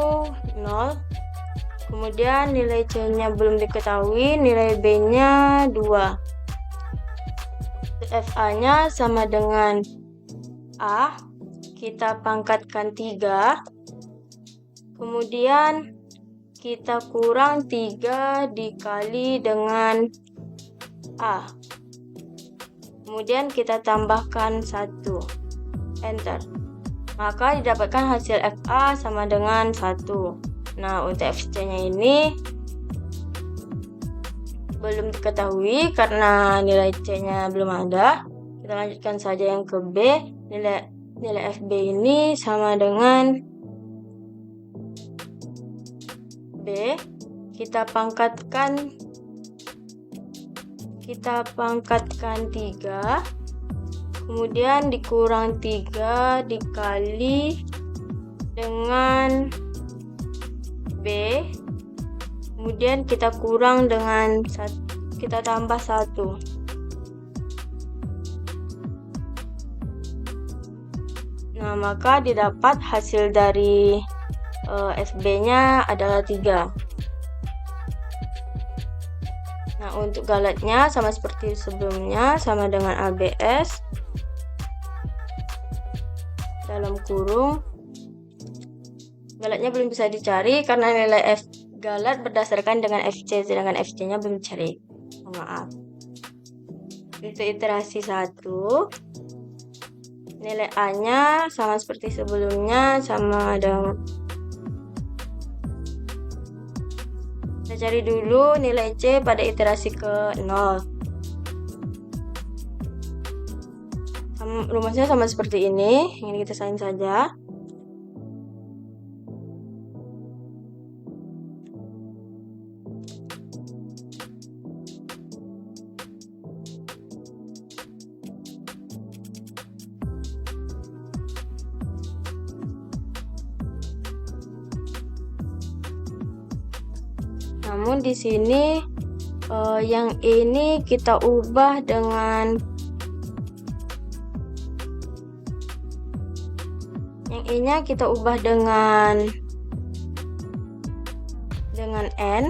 0, kemudian nilai C-nya belum diketahui, nilai B-nya 2, FA-nya sama dengan A, kita pangkatkan 3, kemudian kita kurang 3 dikali dengan A, kemudian kita tambahkan 1, enter, maka didapatkan hasil FA sama dengan 1. Nah, untuk FC-nya ini belum diketahui karena nilai C-nya belum ada. Kita lanjutkan saja yang ke B. Nilai FB ini sama dengan B, kita pangkatkan 3, kemudian dikurang 3 dikali dengan B, kemudian kita kurang dengan 1, kita tambah 1. Nah, maka didapat hasil dari FB-nya adalah 3. Nah, untuk galatnya sama seperti sebelumnya, sama dengan ABS dalam kurung. Galatnya belum bisa dicari karena nilai F galat berdasarkan dengan FC, sedangkan FC-nya belum dicari. Maaf. Untuk iterasi 1, nilai A-nya sama seperti sebelumnya, sama dengan, kita cari dulu nilai C pada iterasi ke 0. Rumusnya sama seperti ini. Ini kita salin saja. Namun di sini yang ini kita ubah dengan I-nya kita ubah dengan N.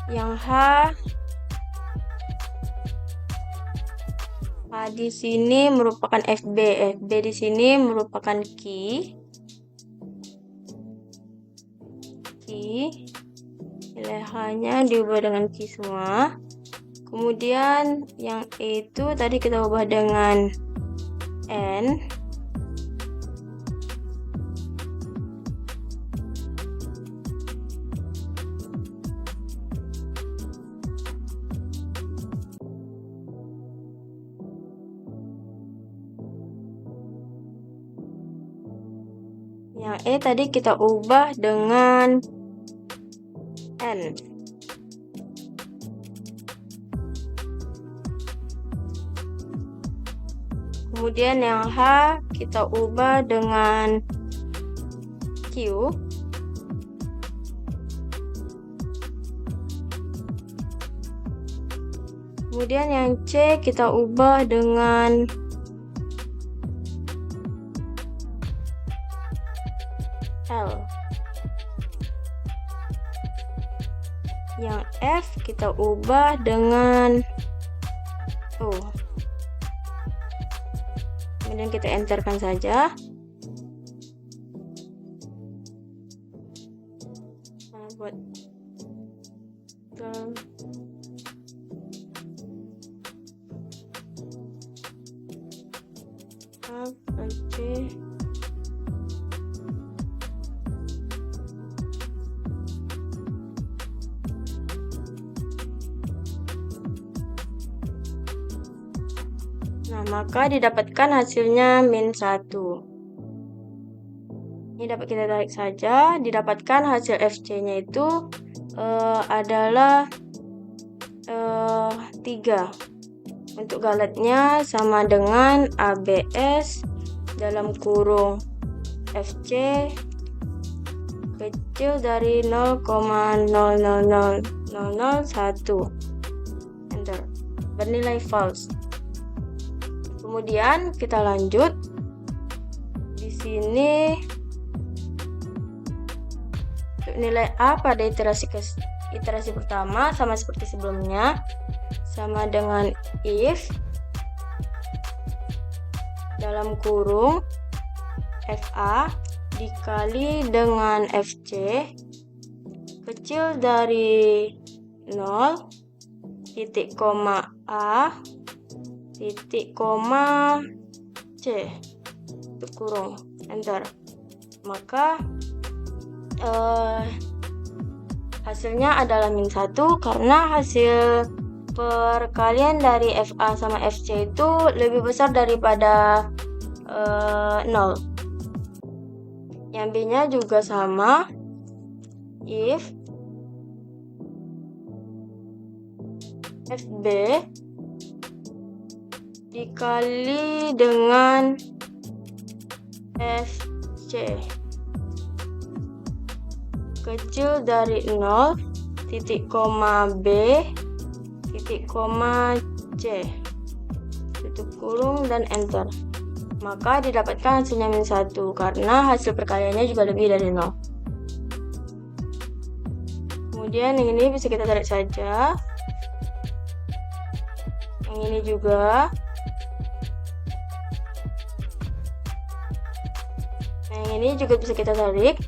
Yang H di sini merupakan FB. FB di sini merupakan key. Nilai H-nya diubah dengan key semua. Kemudian yang E itu tadi kita ubah dengan N. Yang E tadi kita ubah dengan N. Kemudian yang H kita ubah dengan Q. Kemudian yang C kita ubah dengan L. Yang F kita ubah dengan O. Kemudian kita enterkan saja. Nah, buat oke. Nah, maka didapatkan hasilnya -1. Ini dapat kita tarik saja. Didapatkan hasil FC-nya itu adalah 3. Untuk galetnya sama dengan ABS dalam kurung FC kecil dari 0,000001. Enter. Bernilai false. Kemudian kita lanjut. Di sini untuk nilai A pada iterasi pertama sama seperti sebelumnya, sama dengan if dalam kurung FA dikali dengan FC kecil dari 0, titik koma A, titik koma C, untuk kurung, enter. Maka hasilnya adalah -1 karena hasil perkalian dari FA sama FC itu lebih besar daripada 0. Yang B-nya juga sama, if FB dikali dengan FC kecil dari 0, titik koma B, titik koma C, tutup kurung dan enter. Maka didapatkan hasilnya -1 karena hasil perkaliannya juga lebih dari 0. Kemudian yang ini bisa kita tarik saja. Yang ini juga. Yang ini juga bisa kita tarik.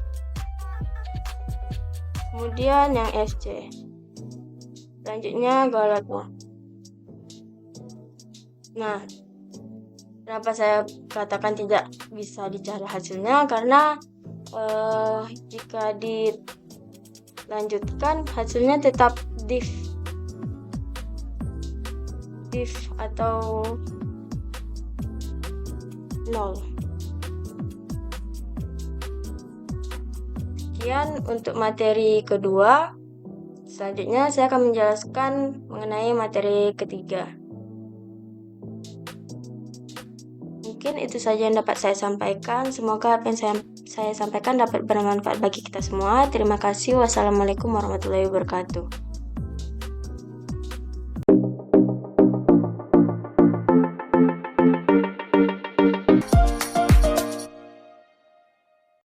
Kemudian yang FC. Selanjutnya galetnya. Nah, kenapa saya katakan tidak bisa dicari hasilnya? Karena jika dilanjutkan hasilnya tetap div atau 0. Sekian untuk materi kedua. Selanjutnya saya akan menjelaskan mengenai materi ketiga. Mungkin itu saja yang dapat saya sampaikan. Semoga apa yang saya sampaikan dapat bermanfaat bagi kita semua. Terima kasih. Wassalamualaikum warahmatullahi wabarakatuh.